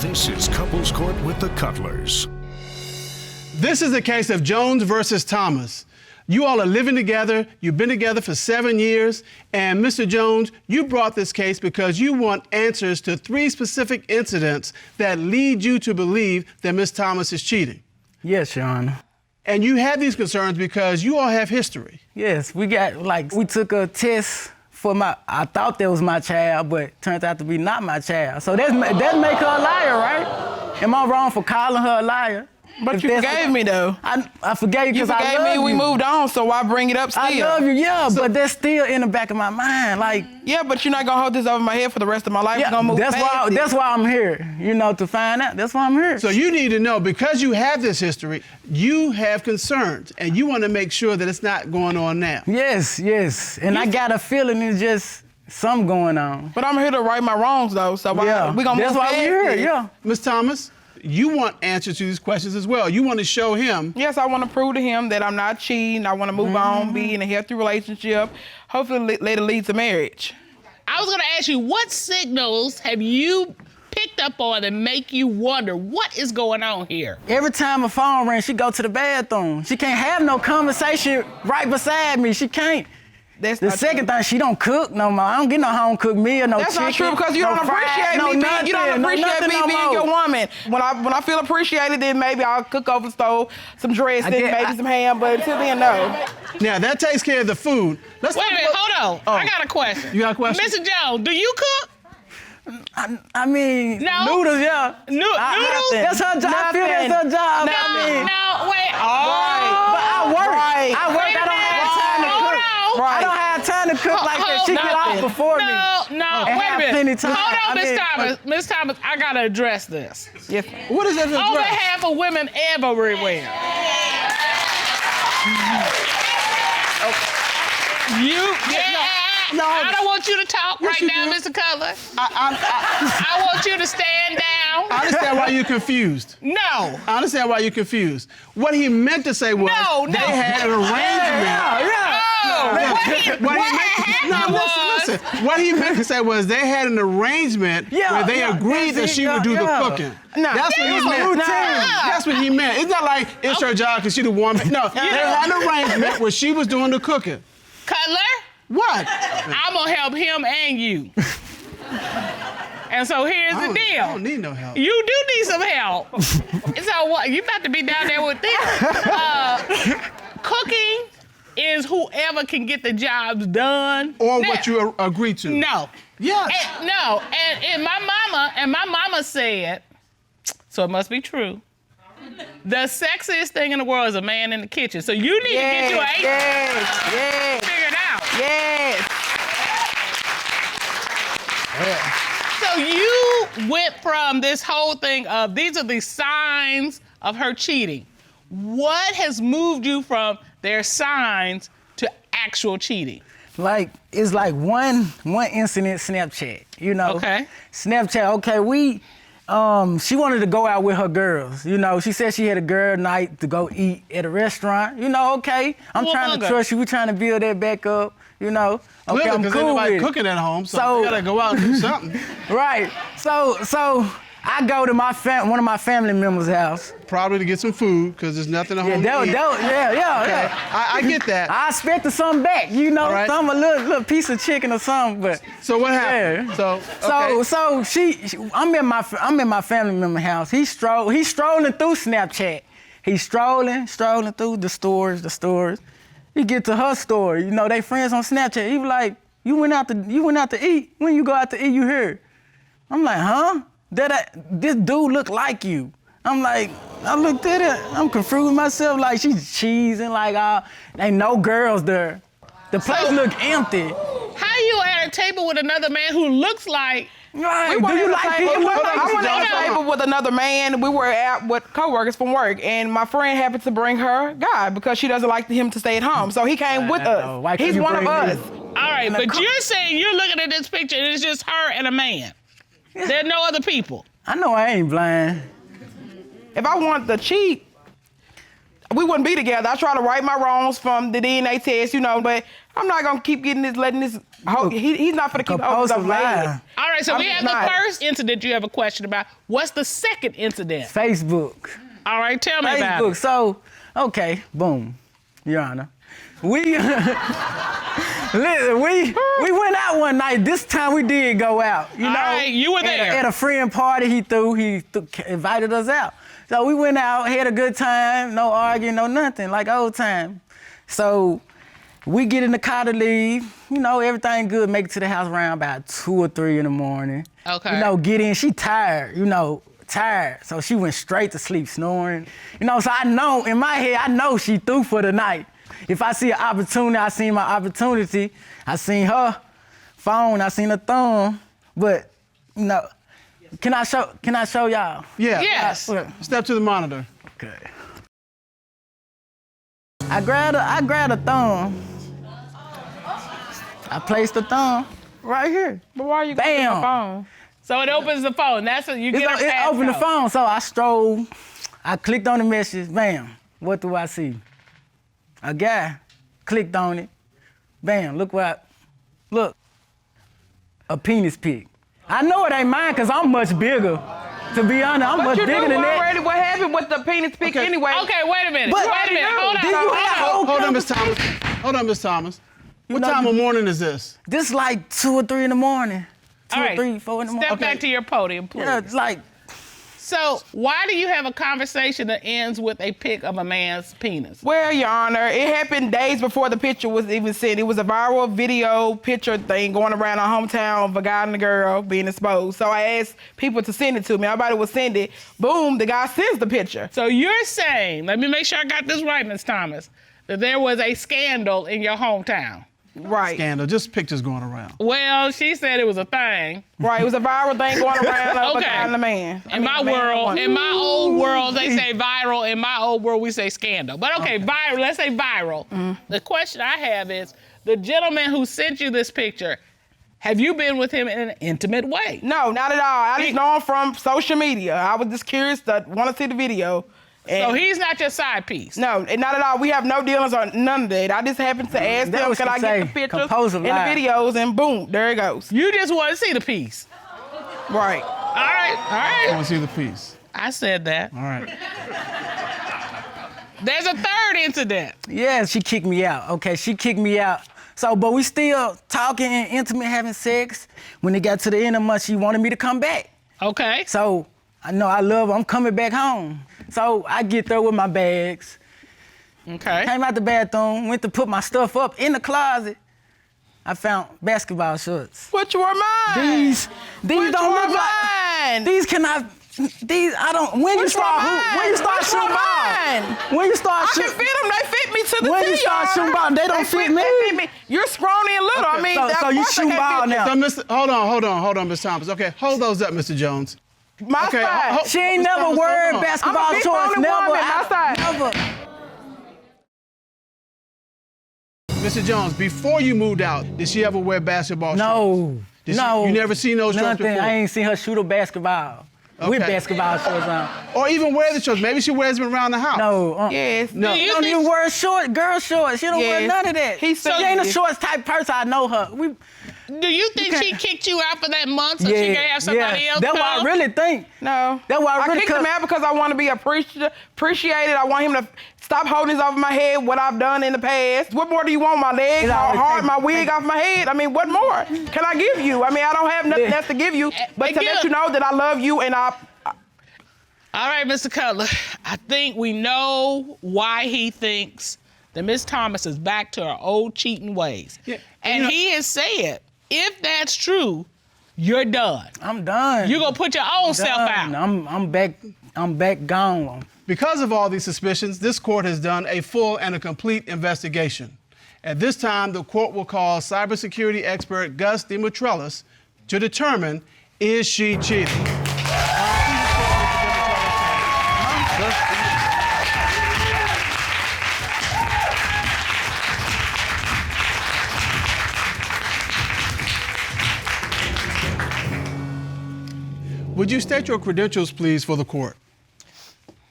This is Couples Court with the Cutlers. This is the case of Jones versus Thomas. You all are living together, you've been together for 7 years, and Mr. Jones, you brought this case because you want answers to 3 specific incidents that lead you to believe that Ms. Thomas is cheating. Yes, Your Honor. And you have these concerns because you all have history. Yes, we took a test for I thought that was my child, but turns out to be not my child. So that make her a liar, right? Am I wrong for calling her a liar? But you forgave me, though. I forgave you because I love you. You forgave me, we moved on, so why bring it up still? I love you, yeah, but that's still in the back of my mind, like... Yeah, but you're not gonna hold this over my head for the rest of my life. Yeah, We're gonna move past it. That's why I'm here, to find out. That's why I'm here. So you need to know, because you have this history, you have concerns, and you want to make sure that it's not going on now. Yes, and I got a feeling it's just something going on. But I'm here to right my wrongs, though, so we're gonna move past it. That's why we're here, yeah. Ms. Thomas, you want answers to these questions as well. You want to show him. Yes, I want to prove to him that I'm not cheating. I want to move on, be in a healthy relationship, hopefully let it lead to marriage. I was gonna ask you, what signals have you picked up on that make you wonder what is going on here? Every time her phone rings, she go to the bathroom. She can't have no conversation right beside me. She can't. That's the not second true. thing, she don't cook no more. I don't get no home cooked meal, no That's chicken. not true because you don't appreciate me being, you don't appreciate me being your woman. When I feel appreciated, then maybe I'll cook over the stove, some dressing, maybe some ham, but until then, no. Now, that takes care of the food. Wait a minute, hold on. I got a question. You got a question? Mr. Jones, do you cook? I mean, No. noodles, yeah. Noodles? That's her job. I feel that's her job. No, wait. But I work. Right. I work. I don't have time to cook. I don't have time to cook like that. She get off before me. No, And wait have a plenty minute. time. Hold on, I Miss mean, Thomas. Miss Thomas, I gotta address this. Yes. What is that to Over address? half of women everywhere. No, I don't want you to talk Yes, right you now, do. Mr. Cutler. I I want you to stand down. understand why you're confused. No. I understand why you're confused. What he meant to say was No. they had an arrangement. Listen. What he meant to say was they had an arrangement where they agreed that she would do the cooking. No. That's what he meant. That's what he meant. It's not like it's her job because she's the woman. No, they had an arrangement where she was doing the cooking. Cutler, What? I'm gonna help him and you. And so here's the deal. I don't need no help. You do need some help. So what? You about to be down there with them. Cooking is whoever can get the jobs done. Or what you agree to. No. Yes. And my mama said, so it must be true. The sexiest thing in the world is a man in the kitchen. So you need to get you a figured out. Yes. So you went from this whole thing of these are the signs of her cheating. What has moved you from their signs to actual cheating? It's like one incident, Snapchat, Okay. Snapchat, okay, she wanted to go out with her girls, She said she had a girl night to go eat at a restaurant, okay. I'm trying to trust you. We're trying to build that back up, Okay, Clearly, I'm because cool everybody with it. cooking at home, so you gotta go out and do something. Right. So I go to one of my family members' house. Probably to get some food, because there's nothing at home to eat. Yeah. I get that. I expected something back, right. a little piece of chicken or something, but. So what happened? Yeah. So I'm in my family member's house. He's strolling through Snapchat. He's strolling through the stores. He get to her store, they friends on Snapchat. He was like, you went out to eat? When you go out to eat, you here? I'm like, huh? This dude look like you. I'm like, I looked at it, I'm confused myself, like she's cheesing, like ain't no girls there. The place look empty. How you at a table with another man who looks like? Right. Do you like people? I went at a table with another man. We were out with coworkers from work, and my friend happened to bring her guy because she doesn't like him to stay at home. So he came with us. He's one of us. All right, but you're saying you're looking at this picture and it's just her and a man. There are no other people. I know I ain't blind. If I want to cheat, we wouldn't be together. I try to right my wrongs from the DNA test, but I'm not gonna keep letting this. He's not gonna keep holding up my. All right, so we have the first incident you have a question about. What's the second incident? Facebook. All right, tell me about it. So, okay, boom, Your Honor. We went out one night. This time we did go out. All right, you were there. At a friend party, he invited us out. So we went out, had a good time, no arguing, no nothing, like old time. So we get in the car to leave, everything good, make it to the house around about 2 or 3 in the morning. Okay. Get in, she tired, tired. So she went straight to sleep snoring. So I know, in my head, I know she through for the night. If I see an opportunity, I seen my opportunity. I seen her phone, I seen her thumb, but, can I show y'all? Yeah. Yes. Step to the monitor. Okay. I grabbed a thumb. I placed the thumb right here. But why are you going to the phone? So it opens the phone. That's what you get a It opened the phone, so I strolled. I clicked on the message. Bam. What do I see? A guy. Clicked on it. Bam. Look. A penis pic. I know it ain't mine because I'm much bigger. To be honest, I'm much bigger than that. Already what happened with the penis pic anyway. Okay, wait a minute. But- Wait a minute. Hold on. Hold on, Miss Thomas. What time of morning is this? This like 2 or 3 in the morning. 2 All or right. 3, 4 in the morning. Step back to your podium, please. Yeah, it's like, So why do you have a conversation that ends with a pic of a man's penis? Well, Your Honor, it happened days before the picture was even sent. It was a viral video picture thing going around our hometown of a guy and a girl being exposed. So I asked people to send it to me. Everybody would send it. Boom, the guy sends the picture. So you're saying, let me make sure I got this right, Ms. Thomas, that there was a scandal in your hometown. Right. Scandal, just pictures going around. Well, she said it was a thing. Right, it was a viral thing going around of a Okay. guy and a man. In my old world, they say viral. In my old world, we say scandal. But okay, viral, let's say viral. The question I have is, the gentleman who sent you this picture, have you been with him in an intimate way? No, not at all. I just know him from social media. I was just curious to want to see the video. So he's not your side piece? No, not at all. We have no dealings on none of that. I just happened to ask That them, was can I to get say, the pictures compose a and the lie. videos, and boom, there it goes. You just want to see the piece. Right. All right. I want to see the piece. I said that. All right. There's a third incident. yeah, she kicked me out. Okay, she kicked me out. So, but we still talking and intimate, having sex. When it got to the end of the month, she wanted me to come back. Okay. So, I know I love her. I'm coming back home. So I get there with my bags. Okay. Came out the bathroom, went to put my stuff up in the closet. I found basketball shorts. Which were mine. These Which don't were look like. mine. These cannot. These I don't. When you Which start were mine? when you start Which shooting were ball. mine? When you start I can shooting. fit them. They fit me to the When T, you start Your shooting Honor. ball, they don't fit me. You're scrawny and little. I mean, So of you course I shoot can't ball fit now. So, hold on, Miss Thomas. Okay, hold those up, Mr. Jones. My Okay, side. She ain't Miss never Thomas, worried hold on. basketball I'm a big shorts. boned Never. woman, my side. Never. Mr. Jones, before you moved out, did she ever wear basketball shorts? No. Did she- No. you never seen those shorts Nothing. before? I ain't seen her shoot a basketball. With Okay. basketball shorts on. Or even wear the shorts. Maybe she wears them around the house. No. Yes. No. She don't even wear short, girl shorts. She don't wear Yes. none of that. He She ain't a said- shorts type person. I know her. Do you think she kicked you out for that month so she could have somebody else That's what I come? really think. No. That's why I really kicked him cut- out because I want to be appreciated. I want him to stop holding this over my head, what I've done in the past. What more do you want? My legs, It my always heart, takes- my wig off my head? I mean, what more can I give you? I mean, I don't have nothing else to give you, but to let you know that I love you and I... All right, Mr. Cutler, I think we know why he thinks that Miss Thomas is back to her old cheating ways. Yeah, And he has said, if that's true, you're done. I'm done. You're gonna put your own self out. I'm back gone. Because of all these suspicions, this court has done a full and a complete investigation. At this time, the court will call cybersecurity expert Gus DeMatrelis to determine, is she cheating? Would you state your credentials, please, for the court?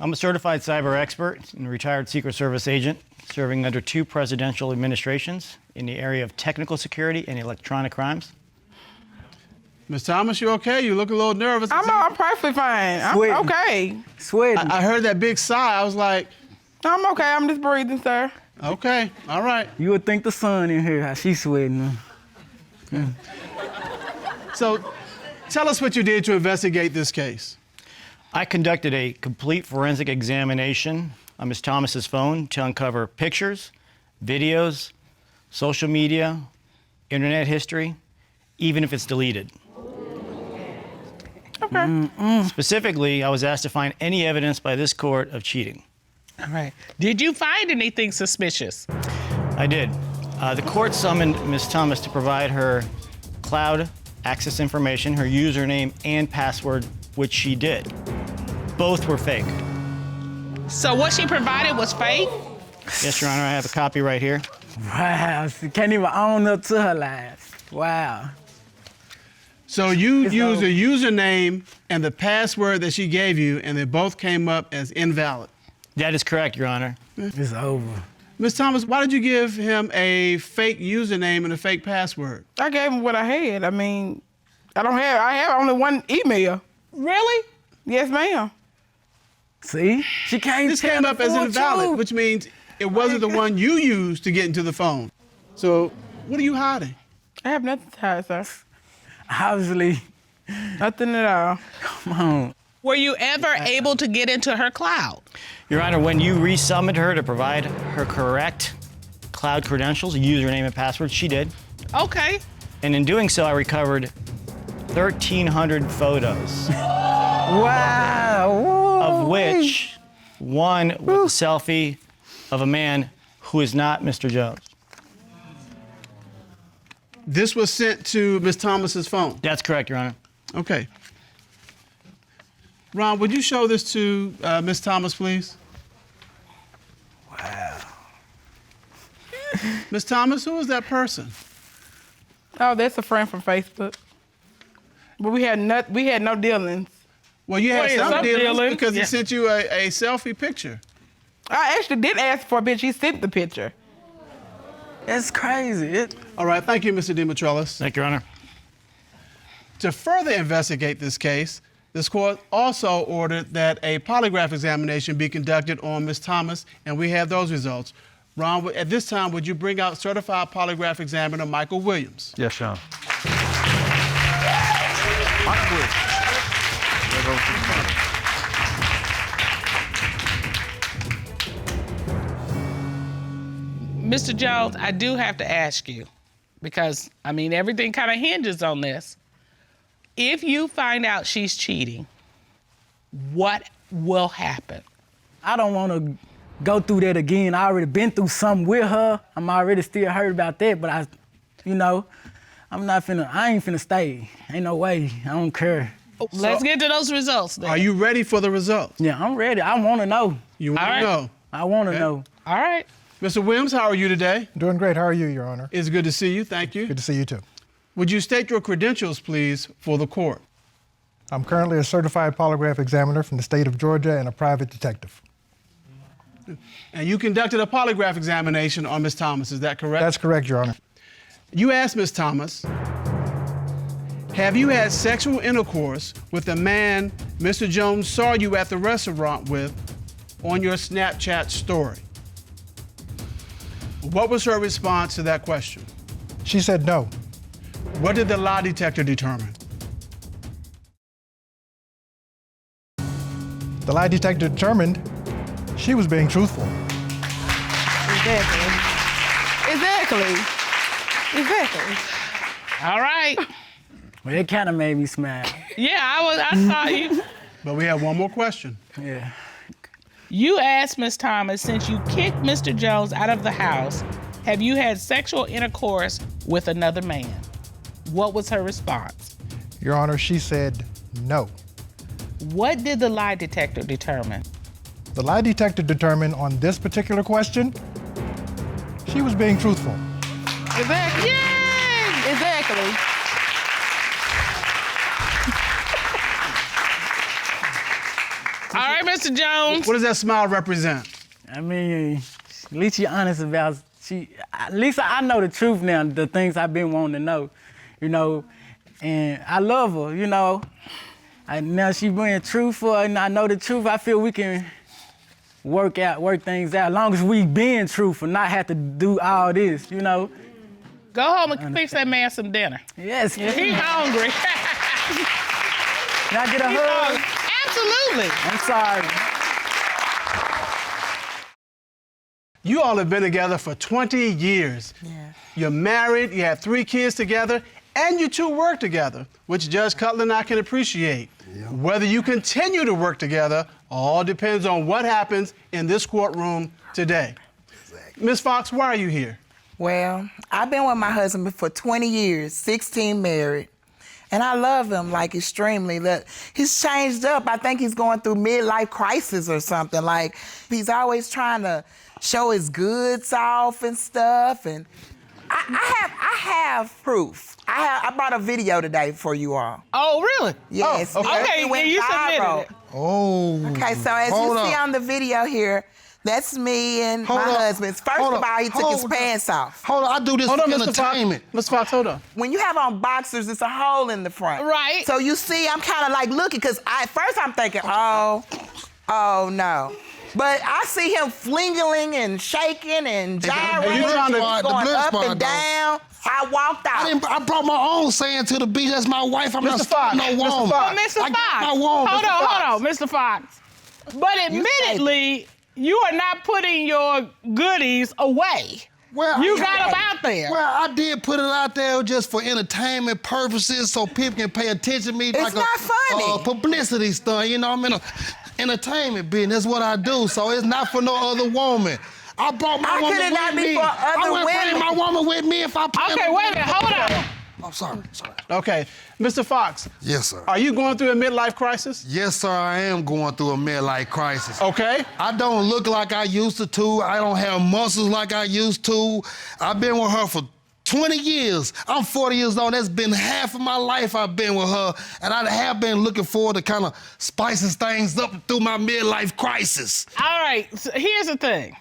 I'm a certified cyber expert and retired Secret Service agent serving under 2 presidential administrations in the area of technical security and electronic crimes. Ms. Thomas, you okay? You look a little nervous. I'm perfectly fine. I'm Sweating. okay. Sweating. I heard that big sigh. I was like, I'm okay. I'm just breathing, sir. okay, all right. You would think the sun in here, how she sweating. So tell us what you did to investigate this case. I conducted a complete forensic examination on Ms. Thomas's phone to uncover pictures, videos, social media, internet history, even if it's deleted. Okay. Specifically, I was asked to find any evidence by this court of cheating. All right. Did you find anything suspicious? I did. The court summoned Ms. Thomas to provide her cloud access information, her username and password, which she did. Both were fake. So what she provided was fake? Yes, Your Honor, I have a copy right here. Wow, she can't even own up to her lies. Wow. So you It's used over. a username and the password that she gave you, and they both came up as invalid. That is correct, Your Honor. It's over. Ms. Thomas, why did you give him a fake username and a fake password? I gave him what I had. I mean, I have only one email. Really? Yes, ma'am. See? She can't This tell came the up as full invalid, truth. which means it wasn't the one you used to get into the phone. So what are you hiding? I have nothing to hide, sir. Obviously, Nothing at all. come on. Were you ever able to get into her cloud? Your Honor, when you resummoned her to provide her correct cloud credentials, username and password, she did. Okay. And in doing so, I recovered 1,300 photos, Wow. Whoa. of which one was a selfie of a man who is not Mr. Jones. This was sent to Ms. Thomas's phone. That's correct, Your Honor. Okay. Ron, would you show this to Ms. Thomas, please? Wow. Ms. Thomas, who is that person? Oh, that's a friend from Facebook. But we had no dealings. Well, you had Wait, some some dealings dealings. because he Yeah. sent you a selfie picture. I actually did ask for a picture. He sent the picture. That's crazy. All right, thank you, Mr. DiMatrellis. Thank you, Your Honor. To further investigate this case, this court also ordered that a polygraph examination be conducted on Ms. Thomas, and we have those results. Ron, at this time, would you bring out certified polygraph examiner Michael Williams? Yes, Sean. Michael Williams. There goes the front. Mr. Jones, I do have to ask you, because, I mean, everything kind of hinges on this. If you find out she's cheating, what will happen? I don't want to go through that again. I already been through something with her. I'm already still hurt about that, but I ain't finna stay. Ain't no way. I don't care. Let's get to those results then. Are you ready for the results? Yeah, I'm ready. I want to know. You want All to right. know? I want to Okay. know. All right. Mr. Williams, how are you today? Doing great. How are you, Your Honor? It's good to see you. Thank you. Good to see you, too. Would you state your credentials, please, for the court? I'm currently a certified polygraph examiner from the state of Georgia and a private detective. And you conducted a polygraph examination on Ms. Thomas, is that correct? That's correct, Your Honor. You asked Ms. Thomas, have you had sexual intercourse with the man Mr. Jones saw you at the restaurant with on your Snapchat story? What was her response to that question? She said no. What did the lie detector determine? The lie detector determined she was being truthful. Exactly. All right. Well, it kind of made me smile. Yeah, I saw you. But we have one more question. Yeah. You asked Miss Thomas, since you kicked Mr. Jones out of the house, have you had sexual intercourse with another man? What was her response? Your Honor, she said no. What did the lie detector determine? The lie detector determined on this particular question, she was being truthful. Exactly. Yay! Exactly. All right, Mr. Jones. What does that smile represent? I mean, at least she honest about at least I know the truth now, the things I've been wanting to know, you know, and I love her, you know. Now she being truthful, and I know the truth. I feel we can work things out, as long as we being truthful, not have to do all this, you know. Go home and fix that man some dinner. Yes. He's hungry. Can I get a hug? Absolutely. I'm sorry. You all have been together for 20 years. Yeah. You're married, you have 3 kids together, and you 2 work together, which Judge Cutler and I can appreciate. Yeah. Whether you continue to work together all depends on what happens in this courtroom today. Ms. Foxx, why are you here? Well, I've been with my husband for 20 years, 16 married. And I love him, like, extremely. He's changed up. I think he's going through midlife crisis or something. Like, he's always trying to show his goods off and stuff. And I have proof. I brought a video today for you all. Oh, really? Yes. Oh, okay. Okay, It went then you viral. submitted it. Oh. Okay, so as Hold you see up. on the video here, that's me and Hold my up. husband. First Hold of up. all, he took his Hold pants off. Hold on, I do this Hold for on, Mr. entertainment. Foxx. Ms. Foxx, hold on. When you have on boxers, it's a hole in the front. Right. So you see, I'm kind of like looking, because at first I'm thinking, oh no. But I see him flinging and shaking and gyrating, you trying to- going the blood up spot, and down. I walked out. I brought my own sand to the beach. That's my wife. I'm Mr. not Foxx, no Mr. woman. Foxx. Mr. I got Foxx. my woman. Hold Mr. on, Foxx. hold on, Mr. Foxx. But admittedly, you are not putting your goodies away. Well, You got them out there. Well, I did put it out there just for entertainment purposes, so people can pay attention to me. It's like not funny. a publicity stunt. You know, I'm in a entertainment business. That's what I do. So it's not for no other woman. I brought my How woman could it with not be me. for I other wouldn't bring women? my woman with me if I. Okay, wait a minute, hold on. I'm sorry. Okay. Mr. Foxx, Yes, sir. are you going through a midlife crisis? Yes, sir. I am going through a midlife crisis. Okay. I don't look like I used to. I don't have muscles like I used to. I've been with her for 20 years. I'm 40 years old. That's been half of my life I've been with her. And I have been looking forward to kind of spicing things up through my midlife crisis. All right, so here's the thing.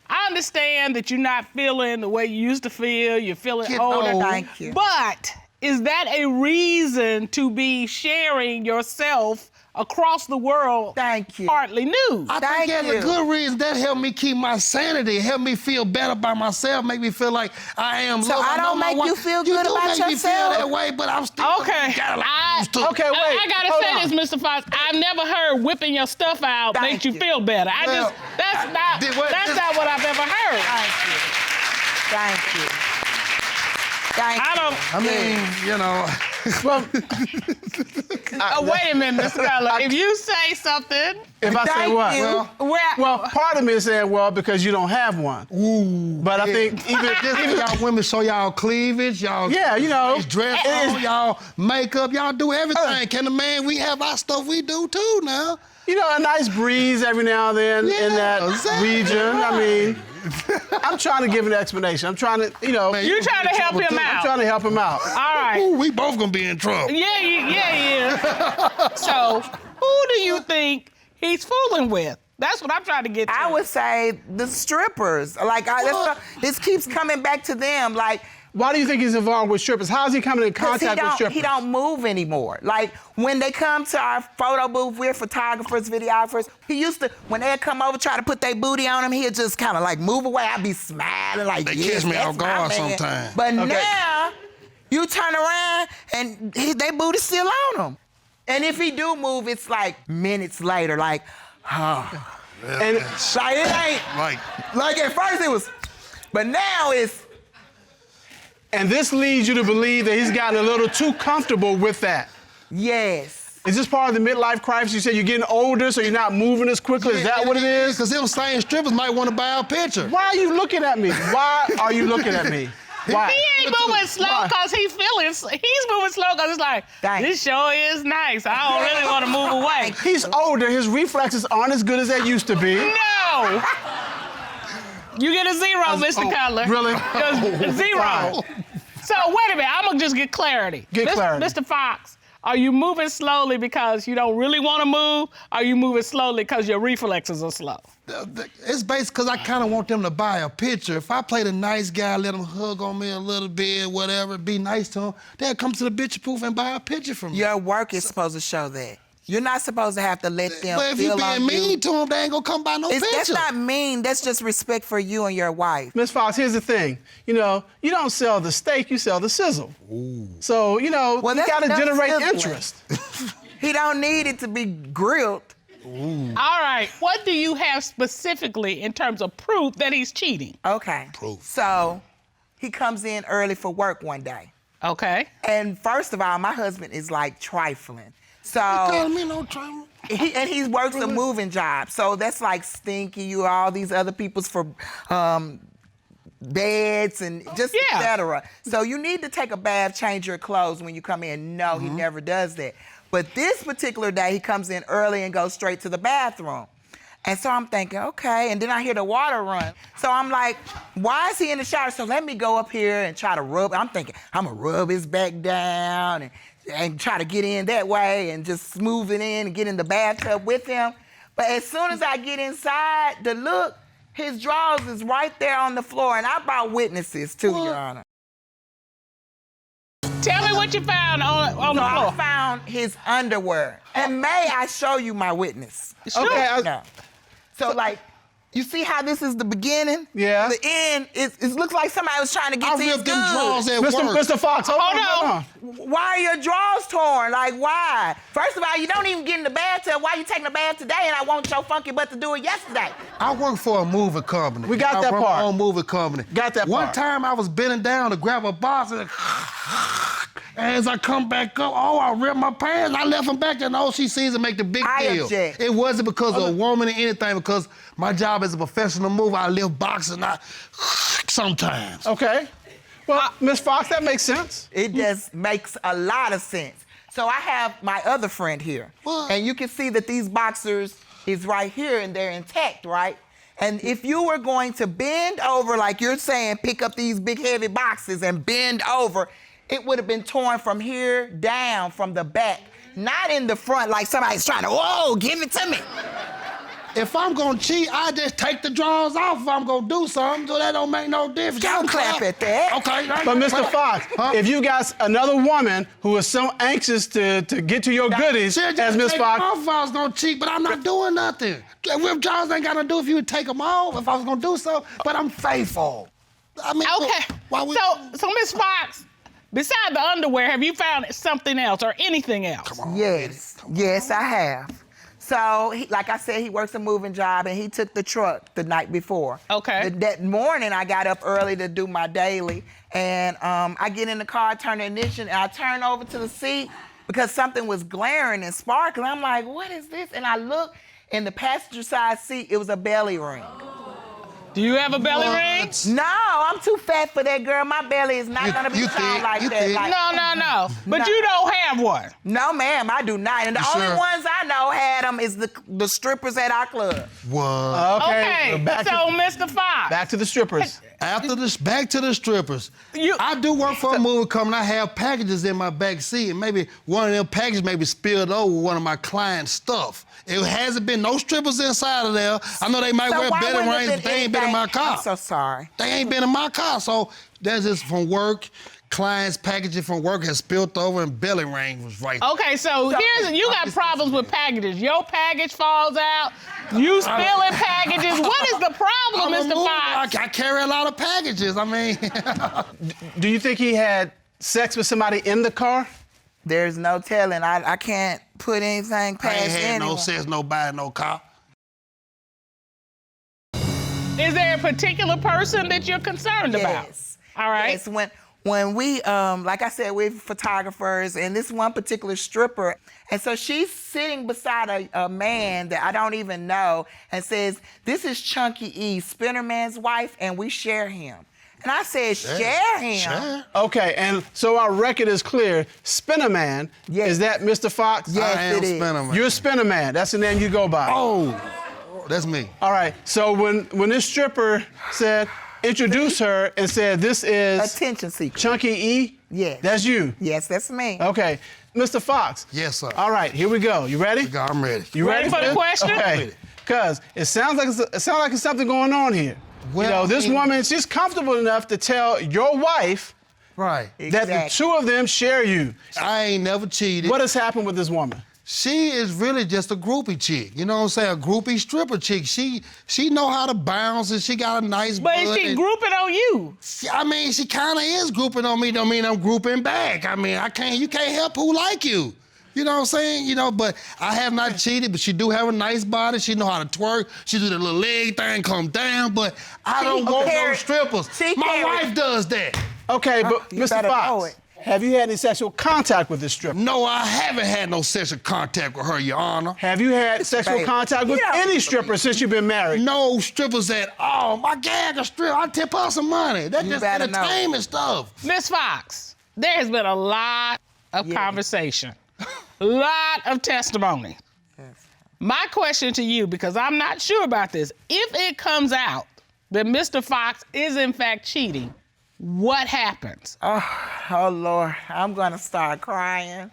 I understand that you're not feeling the way you used to feel. You're feeling Get older. old. Thank you. But is that a reason to be sharing yourself across the world? Thank you. Partly nude. I Thank think that's you. a good reason. That helped me keep my sanity, help me feel better about myself, make me feel like I am So loved. I know don't my make wife- you feel good do about make me feel yourself? that way, but I'm still Okay. gotta like used to. Okay, wait. I gotta hold say on. this, Mr. Foxx. I've never heard whipping your stuff out Thank makes you you. feel better. Well, That's not what I've ever heard. Thank you. Thank you. I don't. I mean, you know. Well, Wait a minute, Mr. Cutler. If you say something, if I say Thank what? you. Well, part of me is saying, well, because you don't have one. Ooh. But I think even y'all women show y'all cleavage, y'all Yeah, you know. nice dress on, y'all makeup, y'all do everything. Can the man, we have our stuff we do too now. you know, a nice breeze every now and then in that exactly. region. I mean, I'm trying to give an explanation. I'm trying to, you know. Man, you're trying to help him I'm out. trying to help him out. All right. Ooh, we both gonna be in trouble. Yeah. So, who do you think he's fooling with? That's what I'm trying to get to. I would say the strippers. Like, this keeps coming back to them. Like, Why do you think he's involved with strippers? How is he coming in 'cause contact with strippers? he don't move anymore. Like, when they come to our photo booth, we're photographers, videographers. He used to, when they'd come over, try to put their booty on him, he'd just kind of like move away. I'd be smiling like, They yes, catch me that's off my guard man. sometimes. But now, you turn around and they booty still on him. And if he do move, it's like minutes later, like, oh. And like, it ain't, like at first it was, but now it's, And this leads you to believe that he's gotten a little too comfortable with that. yes. Is this part of the midlife crisis? You said you're getting older, so you're not moving as quickly. Is that what it is? Because them same strippers might want to buy our picture. Why are you looking at me? Why are you looking at me? Why? He ain't moving slow Why? because he's moving slow because it's like, Thanks. this show is nice. I don't really want to move away. He's older. His reflexes aren't as good as they used to be. No! You get a zero, Mr. Cutler. Really? Zero. Fine. So wait a minute, I'm gonna just get clarity. Get clarity. Mr. Foxx, Are you moving slowly because you don't really want to move? Or are you moving slowly because your reflexes are slow? It's based because I kind of want them to buy a picture. If I play the nice guy, let them hug on me a little bit, whatever, be nice to them, they'll come to the picture booth and buy a picture from me. Your work is supposed to show that. You're not supposed to have to let them But if feel you on being mean to them, they ain't gonna come buy no picture. That's not mean. That's just respect for you and your wife. Miss Foxx, here's the thing. You know, you don't sell the steak, you sell the sizzle. Ooh. So, you know, Well, you that's gotta enough generate sizzling. interest. He don't need it to be grilled. All right, what do you have specifically in terms of proof that he's cheating? Okay. Proof. So he comes in early for work one day. Okay. And first of all, my husband is like trifling. So Calling me no trouble. he works a moving job. So that's like stinky, you all these other people's for beds and just et cetera. So you need to take a bath, change your clothes when you come in. No, he never does that. But this particular day, he comes in early and goes straight to the bathroom. And so I'm thinking, okay, and then I hear the water run. So I'm like, why is he in the shower? So let me go up here and try to rub. I'm thinking, I'm gonna rub his back down and try to get in that way and just smooth it in and get in the bathtub with him. But as soon as I get inside, his drawers is right there on the floor, and I brought witnesses too, Your Honor. Tell me what you found on the So floor. I found his underwear. And may I show you my witness? Sure. Okay, No. So like, you see how this is the beginning? Yeah. The end, it looks like somebody was trying to get I to his ripped them drawers goods. at work. Mr. Foxx, hold Hold on. Why are your drawers torn? Like, why? First of all, you don't even get in the bathtub. Why you taking a bath today and I want your funky butt to do it yesterday? I work for a movie company. We got that I run part. my own movie company. Got that One part. time I was bending down to grab a box and as I come back up, I ripped my pants. I left them back there and all she sees and make the big I deal. object. It wasn't because of a woman or anything, because my job as a professional mover, I lift boxes and I sometimes. Okay. Well, Miss Foxx, that makes sense. It just makes a lot of sense. So I have my other friend here. What? And you can see that these boxers is right here and they're intact, right? And if you were going to bend over, like you're saying, pick up these big heavy boxes and bend over, it would have been torn from here down from the back, not in the front like somebody's trying to, whoa, give it to me. If I'm gonna cheat, I just take the drawers off if I'm gonna do something, so that don't make no difference. Don't clap at that. Okay. But Mr. Foxx, if you got another woman who is so anxious to get to your goodies, as Miss Foxx. If I was gonna cheat, but I'm not doing nothing. Whip drawers ain't gotta do if you would take them off if I was gonna do so, but I'm faithful. I mean, Okay. why we... So Miss Foxx, besides the underwear, have you found something else or anything else? Come on, Yes, I have. So, like I said, he works a moving job, and he took the truck the night before. Okay. That morning, I got up early to do my daily, and I get in the car, turn the ignition, and I turn over to the seat because something was glaring and sparkling. I'm like, what is this? And I look in the passenger side seat, it was a belly ring. Do you have a belly ring? No, I'm too fat for that, girl. My belly is not gonna be strong like that. Like, No. But you don't have one. no, ma'am, I do not. And the only ones I know had them is the strippers at our club. What? Okay, back so to, Mr. Foxx. back to the strippers. After this, back to the strippers. I do work for a movie company. I have packages in my back seat, and maybe one of them packages maybe spilled over one of my clients' stuff. It hasn't been no strippers inside of there. I know they might wear why belly wouldn't it rings, have but they ain't been in my car. I'm so sorry. They ain't been in my car, so that's just from work. Clients' packaging from work has spilled over and belly ring was right there. Okay, so you got problems with packages. Your package falls out, you spilling packages. What is the problem, Mr. Foxx? I carry a lot of packages. I mean, Do you think he had sex with somebody in the car? There's no telling. I can't put anything I past ain't had anyone. no sex, nobody, no car. Is there a particular person that you're concerned about? Yes. All right. Yes, when we, like I said, we're photographers, and this one particular stripper, and so she's sitting beside a man that I don't even know, and says, "This is Chunky E, Spinner Man's wife, and we share him." And I said, "Share him?" Sure. Okay, and so our record is clear. Spinner Man, Yes. is that Mr. Foxx? Yes, I am it is. Spinner Man. You're Spinner Man. That's the name you go by. Oh, that's me. All right. So when this stripper said, introduced her and said, this is Attention seeker. Chunky E? Yes. That's you? Yes, that's me. Okay. Mr. Foxx. Yes, sir. All right, here we go. You ready? I'm ready. You Ready for the this? question? Okay. Because it sounds like it's something going on here. Well, this woman, she's comfortable enough to tell your wife Right. that the two of them share you. I ain't never cheated. What has happened with this woman? She is really just a groupie chick. You know what I'm saying? A groupie stripper chick. She know how to bounce and she got a nice But butt. is she grouping on you? I mean, she kind of is grouping on me. Don't mean I'm grouping back. I mean, you can't help who like you. You know what I'm saying? You know, but I have not cheated, but she do have a nice body. She know how to twerk. She do the little leg thing, come down, but I don't go to those strippers. My wife does that. Okay, but Mr. Foxx, have you had any sexual contact with this stripper? No, I haven't had no sexual contact with her, Your Honor. Have you had sexual contact with any stripper since you've been married? No strippers at all. My gag a strip. I tip her some money. That's just entertainment stuff. Miss Foxx, there has been a lot of conversation, a lot of testimony. My question to you, because I'm not sure about this, if it comes out that Mr. Foxx is in fact cheating, what happens? Oh, Lord, I'm gonna start crying.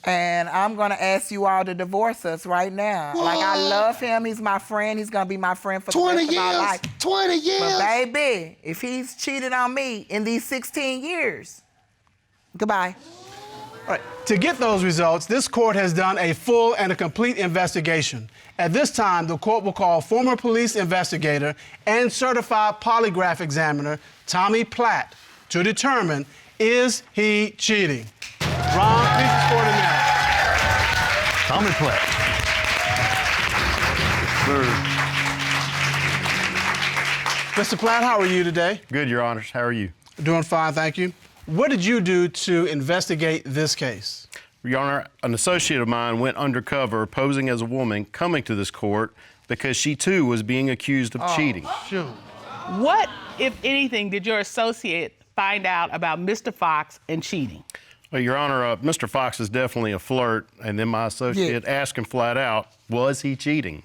And I'm gonna ask you all to divorce us right now. What? Like, I love him, he's my friend, he's gonna be my friend for the rest of our life. 20 years? But baby, if he's cheated on me in these 16 years, goodbye. All right. To get those results, this court has done a full and a complete investigation. At this time, the court will call former police investigator and certified polygraph examiner Tommy Platt to determine, is he cheating? Ron, please escort him in. Tommy Platt. Mr. Platt, how are you today? Good, Your Honors. How are you? Doing fine, thank you. What did you do to investigate this case? Your Honor, an associate of mine went undercover posing as a woman coming to this court because she too was being accused of cheating. Shoot. What, if anything, did your associate find out about Mr. Foxx and cheating? Well, Your Honor, Mr. Foxx is definitely a flirt, and then my associate asked him flat out, was he cheating?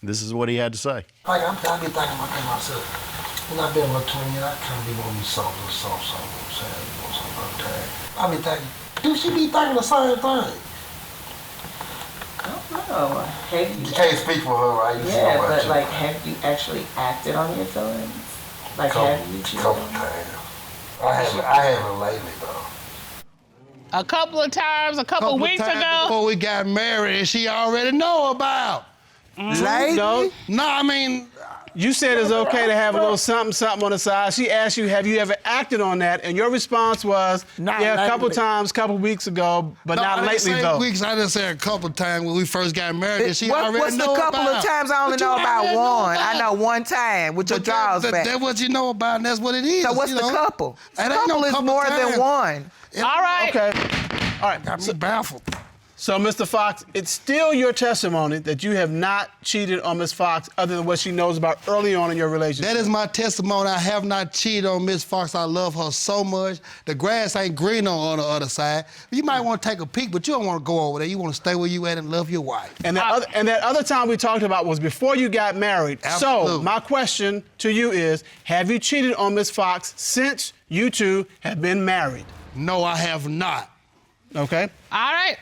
This is what he had to say. Like, I be thinking about that myself. When I've been with 20 years, I kind of be wanting to soft, you know what I'm saying? You know, something like that. I be thinking, do she be thinking the same thing? I don't know. Have you can't speak for her, right? Yeah, but like, have you actually acted on your feelings? Like, have you cheated? Couple times. I haven't lately, though. A couple of times, a couple weeks ago? Before we got married, and she already know about. Lately? No, I mean, you said it's okay to have a little something on the side. She asked you, have you ever acted on that? And your response was, a couple times, couple weeks ago, but not lately, though. Weeks, I just said a couple times when we first got married, and she already What's know the couple about. of times? I only know about one. I know one time with your jaws back. That's what you know about, and that's what it is. So what's the couple? It ain't Couple no is couple more times. than one. All right. Okay. All right. Got me baffled. So, Mr. Foxx, it's still your testimony that you have not cheated on Ms. Foxx other than what she knows about early on in your relationship. That is my testimony. I have not cheated on Miss Foxx. I love her so much. The grass ain't green on the other side. You might want to take a peek, but you don't want to go over there. You want to stay where you at and love your wife. And that other time we talked about was before you got married. Absolutely. So, my question to you is, have you cheated on Ms. Foxx since you two have been married? No, I have not. Okay. All right.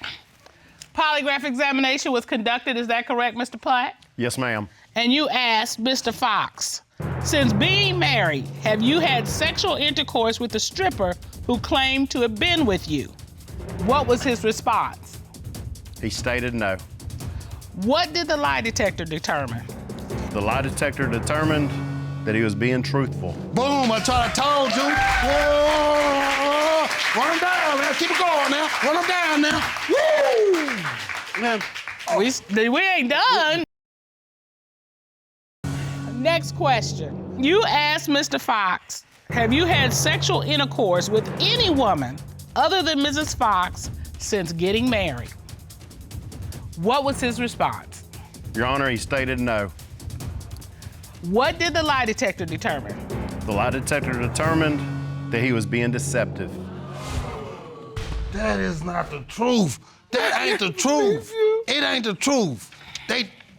Polygraph examination was conducted, is that correct, Mr. Platt? Yes, ma'am. And you asked Mr. Foxx, since being married, have you had sexual intercourse with the stripper who claimed to have been with you? What was his response? He stated no. What did the lie detector determine? The lie detector determined that he was being truthful. Boom, I told you. Whoa. Run him down, man. Keep it going now. Run him down now. Woo! Man, We ain't done. Next question. You asked Mr. Foxx, have you had sexual intercourse with any woman other than Mrs. Foxx since getting married? What was his response? Your Honor, he stated no. What did the lie detector determine? The lie detector determined that he was being deceptive. That is not the truth. That ain't the truth. It ain't the truth.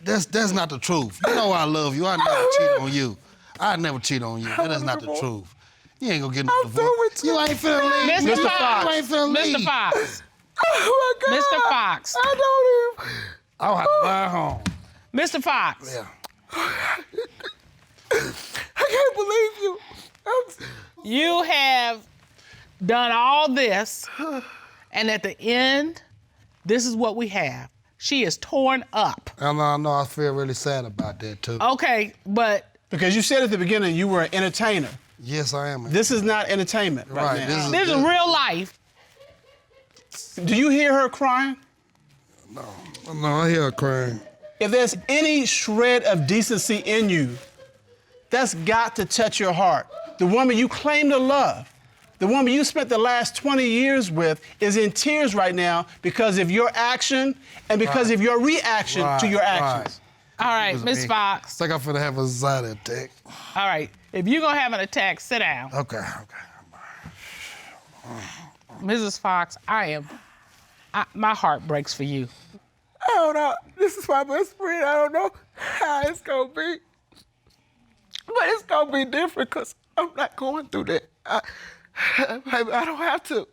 That's not the truth. You know I love you. I never cheat on you. I never cheat on you. That is not the truth. You ain't gonna get no divorce. You ain't finna leave. Mr. Foxx. You ain't finna leave. Mr. Foxx, Oh my God. Mr. Foxx. I don't even. I'll have to fly home. Mr. Foxx. Yeah. I can't believe you. You have done all this, and at the end, this is what we have. She is torn up. And I know I feel really sad about that too. Okay, but Because you said at the beginning you were an entertainer. Yes, I am. This is not entertainment right now. this is real life. Do you hear her crying? No, I hear her crying. If there's any shred of decency in you, that's got to touch your heart. The woman you claim to love, the woman you spent the last 20 years with, is in tears right now because of your action and because of your reaction to your actions. All right, Miss Foxx. I think I'm finna have a anxiety attack. All right, if you're gonna have an attack, sit down. Okay. Mrs. Foxx, my heart breaks for you. I don't know. This is my best friend. I don't know how it's gonna be. But it's gonna be different because I'm not going through that. I don't have to.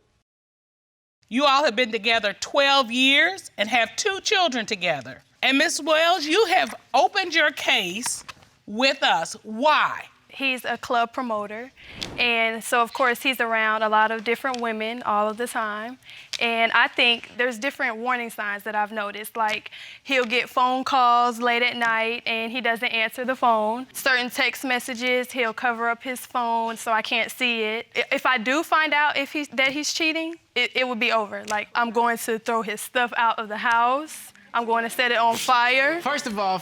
You all have been together 12 years and have 2 children together. And Miss Wells, you have opened your case with us. Why? He's a club promoter, and so of course he's around a lot of different women all of the time. And I think there's different warning signs that I've noticed, like he'll get phone calls late at night and he doesn't answer the phone. Certain text messages, he'll cover up his phone so I can't see it. If I do find out that he's cheating, it would be over. Like, I'm going to throw his stuff out of the house. I'm going to set it on fire. First of all,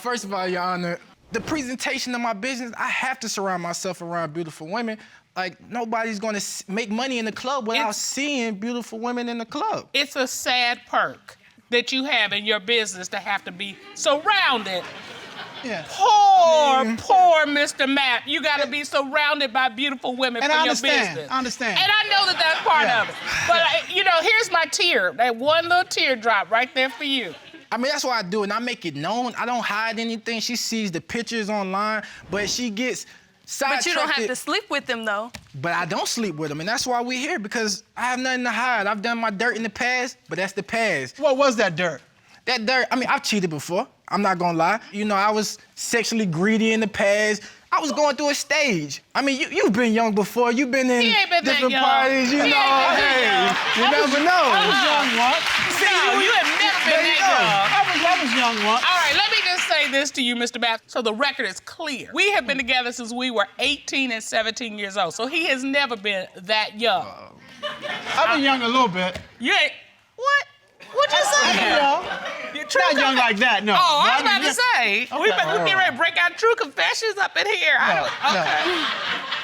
Your Honor, the presentation of my business, I have to surround myself around beautiful women. Like, nobody's gonna make money in the club without seeing beautiful women in the club. It's a sad perk that you have in your business to have to be surrounded. Yeah. Poor Mr. Mapp. You gotta be surrounded by beautiful women And for I your understand, business. I understand. And I know that that's part of it. But, here's my tear. That one little teardrop right there for you. I mean, that's why I do it, and I make it known. I don't hide anything. She sees the pictures online, but she gets sidetracked. But you don't have to sleep with them, though. But I don't sleep with them, and that's why we're here, because I have nothing to hide. I've done my dirt in the past, but that's the past. What was that dirt? That dirt, I mean, I've cheated before. I'm not gonna lie. I was sexually greedy in the past. I was going through a stage. I mean, you've been young before. You've been in different parties, you never know. I was young once. You have never been that young. I was young once. All right, let me just say this to you, Mr. Mapp, so the record is clear. We have been together since we were 18 and 17 years old, so he has never been that young. I've been young a little bit. You ain't, what? What'd you say? Not young like that, no. Oh, I was about to say, we get ready to break out true confessions up in here.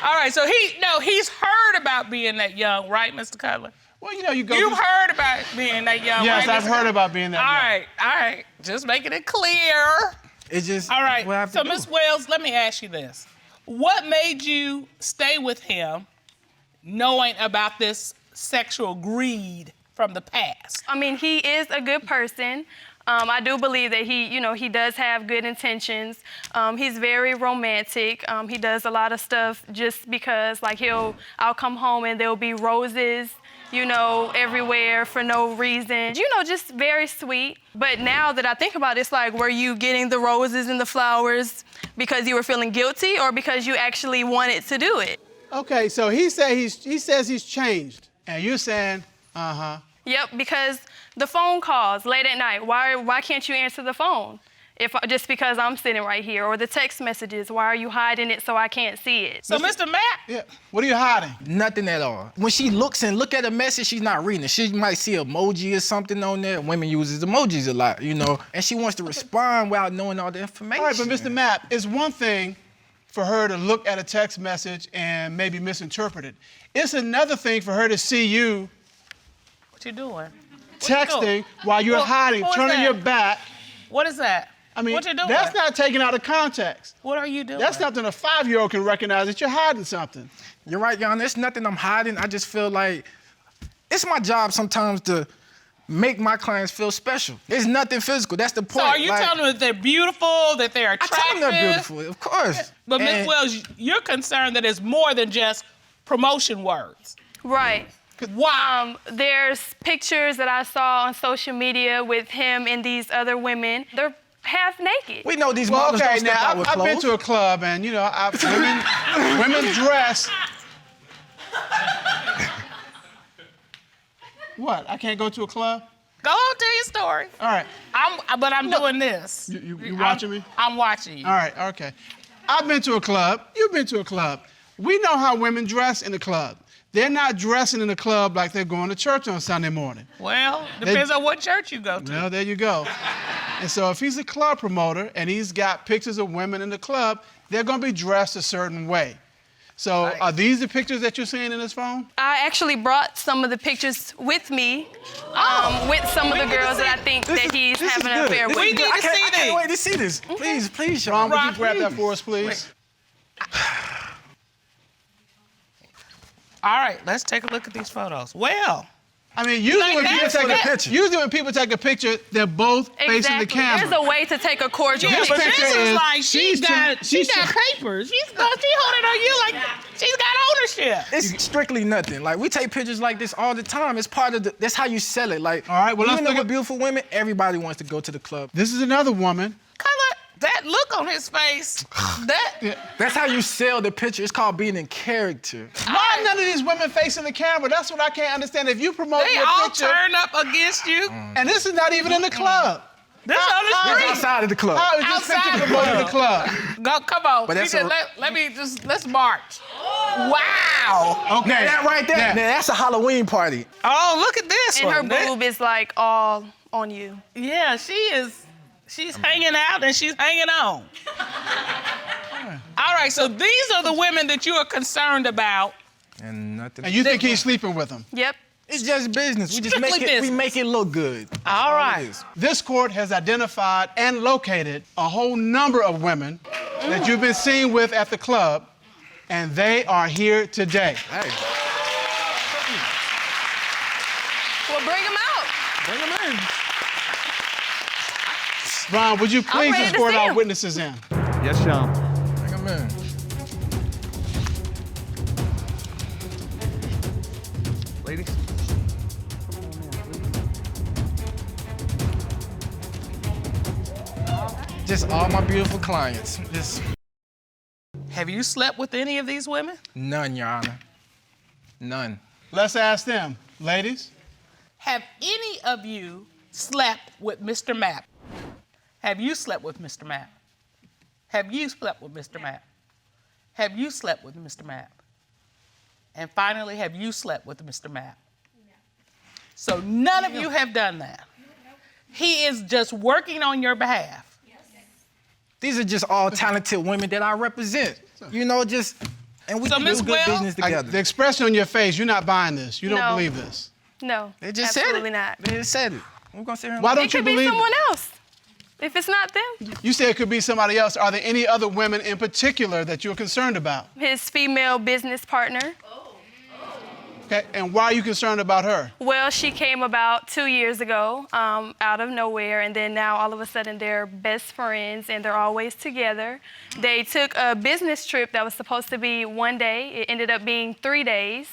All right, so he's heard about being that young, right, Mr. Cutler? Well, you've heard about being that young, yes, right? I've heard about being that young. All right. Just making it clear. It's just all right. what I have to So, do. Miss Wells, let me ask you this. What made you stay with him knowing about this sexual greed from the past? I mean, he is a good person. I do believe that he does have good intentions. He's very romantic. He does a lot of stuff just because, like, I'll come home and there'll be roses, everywhere for no reason. Just very sweet. But now that I think about it, it's like, were you getting the roses and the flowers because you were feeling guilty or because you actually wanted to do it? Okay, so he says he's changed, and you're saying, Yep, because the phone calls late at night, why can't you answer the phone? Just because I'm sitting right here, or the text messages, why are you hiding it so I can't see it? So, Mr. Mapp? Yeah. What are you hiding? Nothing at all. When she looks at a message, she's not reading it. She might see emoji or something on there. Women uses emojis a lot, and she wants to respond without knowing all the information. All right, but Mr. Mapp, it's one thing for her to look at a text message and maybe misinterpret it. It's another thing for her to see you What you doing? texting while you're hiding, turning your back. What is that? I mean, what you doing? that's not taken out of context. What are you doing? That's something a 5-year-old can recognize that you're hiding something. You're right, Jan. There's nothing I'm hiding. I just feel like it's my job sometimes to make my clients feel special. It's nothing physical. That's the point. So are you telling them that they're beautiful, that they're attractive? I tell them they're beautiful, of course. But Ms. Wells, you're concerned that it's more than just promotion words. Right. Wow. There's pictures that I saw on social media with him and these other women. They're half naked. We know these Well, models okay, don't step now out with I've been clothes. to a club, and you know, women dress. What? I can't go to a club? Go on to your story. All right. I'm doing this. You watching me? I'm watching you. All right. Okay. I've been to a club. You've been to a club. We know how women dress in the club. They're not dressing in the club like they're going to church on Sunday morning. Well, depends on what church you go to. Well, there you go. And so if he's a club promoter and he's got pictures of women in the club, they're going to be dressed a certain way. So are these the pictures that you're seeing in his phone? I actually brought some of the pictures with me, with some of the girls that I think that he's having an affair with. We need to see I these. can't wait to see this. Please, Ron, Sean. would you grab that for us, please? All right, let's take a look at these photos. Well, I mean, usually when people take a picture, they're both facing the camera. There's a way to take a cordial yeah, but picture. this is like she got papers. She holding on you like she's got ownership. It's strictly nothing. Like, we take pictures like this all the time. It's part of that's how you sell it. Like, all right, well, let's even look with beautiful women, everybody wants to go to the club. This is another woman. That look on his face. That's how you sell the picture. It's called being in character. Why none of these women facing the camera? That's what I can't understand. If you promote They your all picture, turn up against you. and this is not even in the club. This on the It's street. outside of the club. How is this Outside picture the promoting the club? Go, come on. But that's Let's march. Wow. Okay. Now, that right there, now that's a Halloween party. Oh, look at this And her one. boob is like all on you. Yeah, she's hanging out and she's hanging on. All right, so these are the women that you are concerned about. And nothing. And you think he's sleeping with them? Yep. It's just business. We just Strictly business. we make it look good. All right. This court has identified and located a whole number of women that you've been seen with at the club, and they are here today. Hey, Well, bring them out. bring them in. Ron, would you please ready to escort see our 'em. witnesses in? Yes, Sean. Bring them in. Ladies. Just all my beautiful clients. Just Have you slept with any of these women? none, Your Honor. None. Let's ask them. Ladies? Have any of you slept with Mr. Mapp? Have you slept with Mr. Mapp? Have you slept with Mr. Mapp? Have you slept with Mr. Mapp? And finally, have you slept with Mr. Mapp? So none of you have done that. He is just working on your behalf. These are just all talented women that I represent. You know, and we So, can Ms. do good Wells? business together. The expression on your face, you're not buying this. You don't No. believe this. No, They just absolutely said it. not. They just said it. We're gonna sit here and Why It don't you could be believe someone it? else. If it's not them, You say it could be somebody else. Are there any other women in particular that you're concerned about? his female business partner. Okay, and why are you concerned about her? Well, she came about 2 years ago, out of nowhere, and then now all of a sudden they're best friends and they're always together. They took a business trip that was supposed to be 1 day. It ended up being 3 days.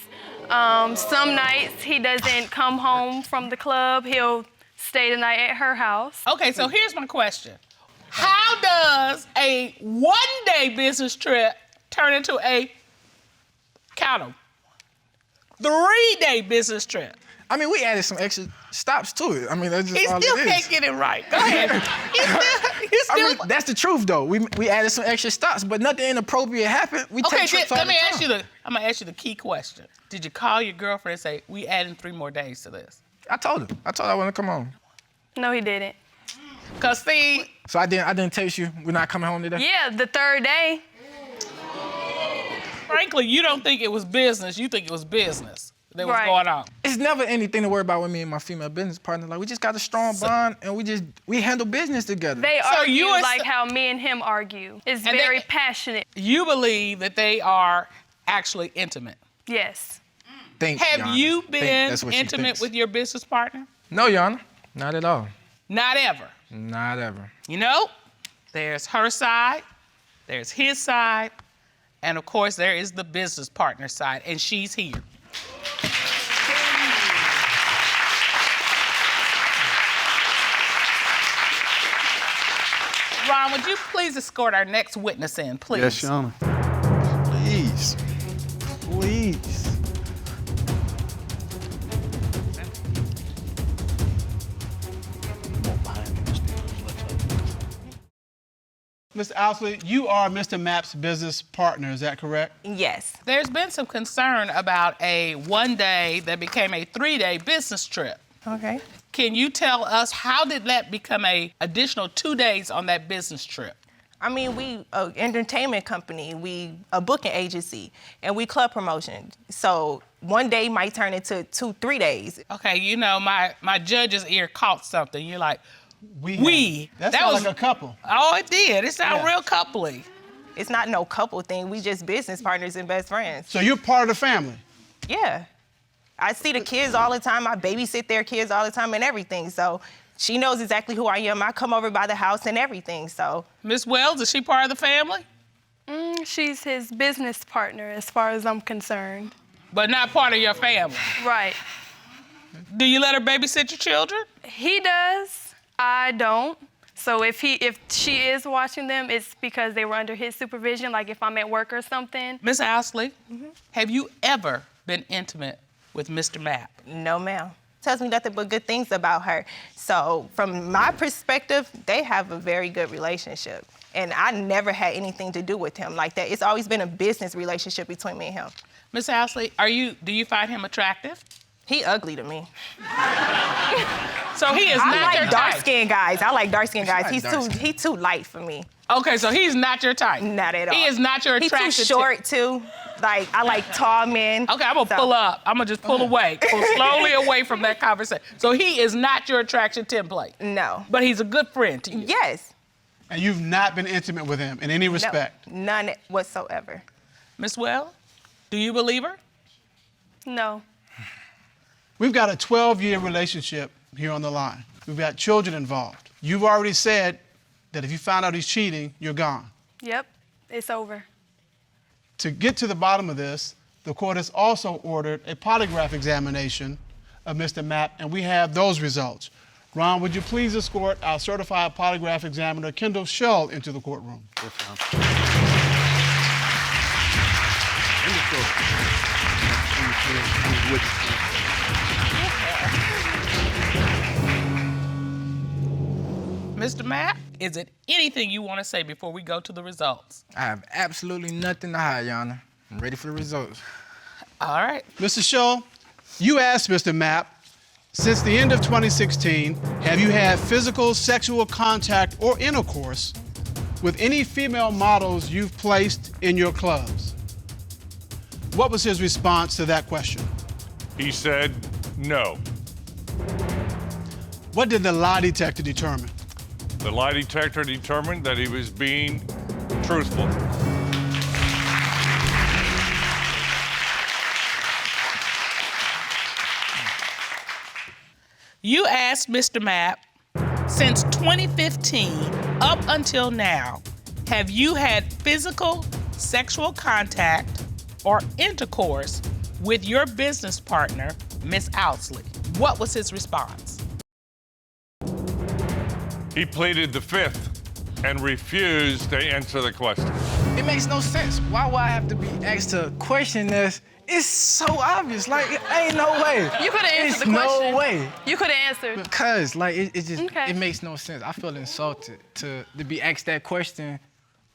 Some nights he doesn't come home from the club. He'll stay the night at her house. Okay, so here's my question. How does a 1-day business trip turn into a, count 'em, 3-day business trip? I mean, we added some extra stops to it. I mean, that's just He all still it is. can't get it right. Go ahead. I mean, that's the truth, though. We added some extra stops, but nothing inappropriate happened. We Okay, take trips all let me the ask time. you I'm gonna ask you the key question. Did you call your girlfriend and say, we adding 3 more days to this? I told her. I want to come home. No, he didn't. Cause see, So I didn't text you. We're not coming home today. Yeah, the 3rd day. frankly, you don't think it was business, you think it was business that was Right. going on. It's never anything to worry about with me and my female business partner. Like, we just got a strong bond, and we handle business together. They So argue you are like s- how me and him argue. It's And very they- passionate. You believe that they are actually intimate. Yes. Think, Your Have Honor. you Think been that's what she intimate thinks. with your business partner? No, Your Honor. Not at all. Not ever. Not ever. You know, there's her side, there's his side, and of course there is the business partner side, and she's here. Ron, would you please escort our next witness in, please? Yes, Your Honor. Please. Please. Mr. Owsley, you are Mr. Mapp's business partner, is that correct? Yes. There's been some concern about a 1 day that became a 3-day business trip. Okay. Can you tell us how did that become a additional 2 days on that business trip? I mean, we an entertainment company, we a booking agency, and we club promotion. So 1 day might turn into 2-3 days. Okay, you know, my judge's ear caught something. You're like, That sounds like a couple. Oh, it did. It sounded Yeah. real coupley. It's not no couple thing. We just business partners and best friends. So you're part of the family? Yeah. I see the kids all the time. I babysit their kids all the time and everything. So she knows exactly who I am. I come over by the house and everything, so. Miss Wells, is she part of the family? She's his business partner as far as I'm concerned. But not part of your family? Right. Do you let her babysit your children? He does. I don't. So if she is watching them, it's because they were under his supervision, like if I'm at work or something. Miss Owsley, have you ever been intimate with Mr. Mapp? No, ma'am. Tells me nothing but good things about her. So from my perspective, they have a very good relationship. And I never had anything to do with him like that. It's always been a business relationship between me and him. Miss Owsley, do you find him attractive? He ugly to me. So he is not your I like type. dark-skinned guys. I like dark-skinned guys. He's too light for me. Okay, so he's not your type? Not at all. He is not your attractive He's too short, too. Like, I like tall men. Okay, I'm gonna pull up. I'm gonna just pull away, pull slowly away from that conversation. So he is not your attraction template? No. But he's a good friend to you? Yes. And you've not been intimate with him in any respect? No, none whatsoever. Miss Well, do you believe her? No. We've got a 12-year relationship here on the line. We've got children involved. You've already said that if you find out he's cheating, you're gone. Yep, it's over. To get to the bottom of this, the court has also ordered a polygraph examination of Mr. Mapp, and we have those results. Ron, would you please escort our certified polygraph examiner, Kendall Shull, into the courtroom? Mr. Mapp, is it anything you want to say before we go to the results? I have absolutely nothing to hide, Your Honor. I'm ready for the results. All right. Mr. Shull, you asked Mr. Mapp, since the end of 2016, have you had physical sexual contact or intercourse with any female models you've placed in your clubs? What was his response to that question? He said no. What did the lie detector determine? The lie detector determined that he was being truthful. You asked Mr. Mapp, since 2015 up until now, have you had physical sexual contact or intercourse with your business partner, Miss Owsley? What was his response? He pleaded the fifth and refused to answer the question. It makes no sense. Why would I have to be asked to question this? It's so obvious. Like, ain't no way. You could have answered It's the question. no way. You could have answered. Because, like, it just, Okay. it makes no sense. I feel insulted to be asked that question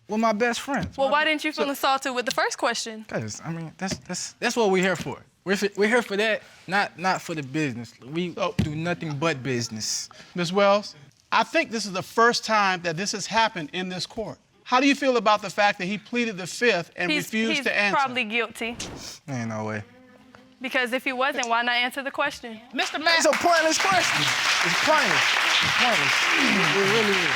with my best friend. Well, why didn't you feel insulted with the first question? Because, I mean, that's what we're here for. We're here for that, not for the business. We do nothing but business. Ms. Wells, I think this is the first time that this has happened in this court. How do you feel about the fact that he pleaded the fifth and refused to answer? He's probably guilty. Ain't no way. Because if he wasn't, why not answer the question? Mr. Mapp. It's a pointless question. It's pointless. It's pointless. It really is.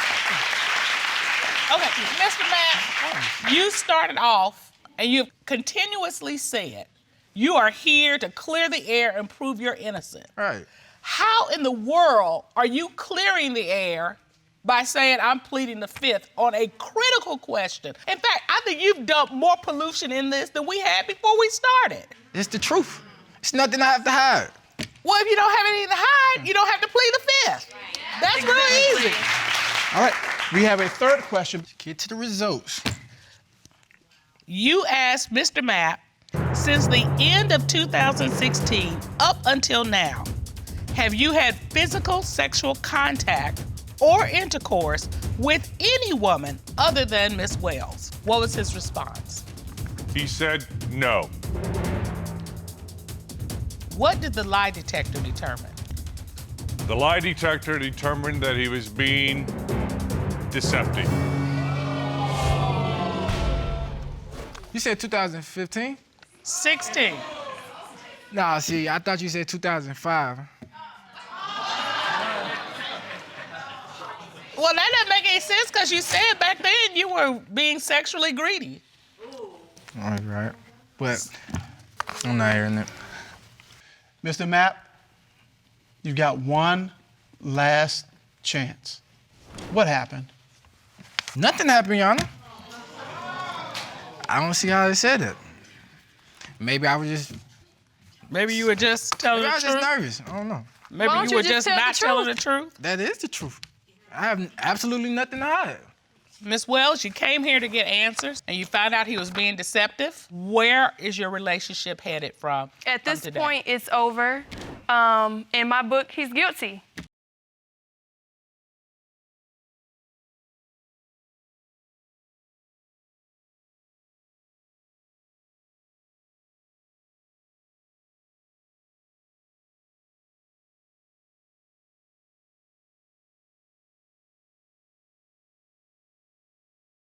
Okay, Mr. Mapp, you started off and you've continuously said you are here to clear the air and prove you're innocent. Right. How in the world are you clearing the air by saying I'm pleading the fifth on a critical question? In fact, I think you've dumped more pollution in this than we had before we started. It's the truth. It's nothing I have to hide. Well, if you don't have anything to hide, you don't have to plead the fifth. That's real easy. All right. We have a third question. Get to the results. You asked Mr. Mapp, since the end of 2016 up until now, have you had physical sexual contact or intercourse with any woman other than Miss Wells? What was his response? He said no. What did the lie detector determine? The lie detector determined that he was being deceptive. You said 2015? 16. Nah, see, I thought you said 2005. Well, that doesn't make any sense because you said back then you were being sexually greedy. All right, but I'm not hearing it. Mr. Mapp, you've got one last chance. What happened? Nothing happened, Your Honor. I don't see how they said it. Maybe I was just... Maybe you were just telling the truth? I was just nervous. I don't know. Maybe you were just not telling the truth? That is the truth. I have absolutely nothing to hide. Miss Wells, you came here to get answers, and you found out he was being deceptive. Where is your relationship headed from? At this point, it's over. In my book, he's guilty.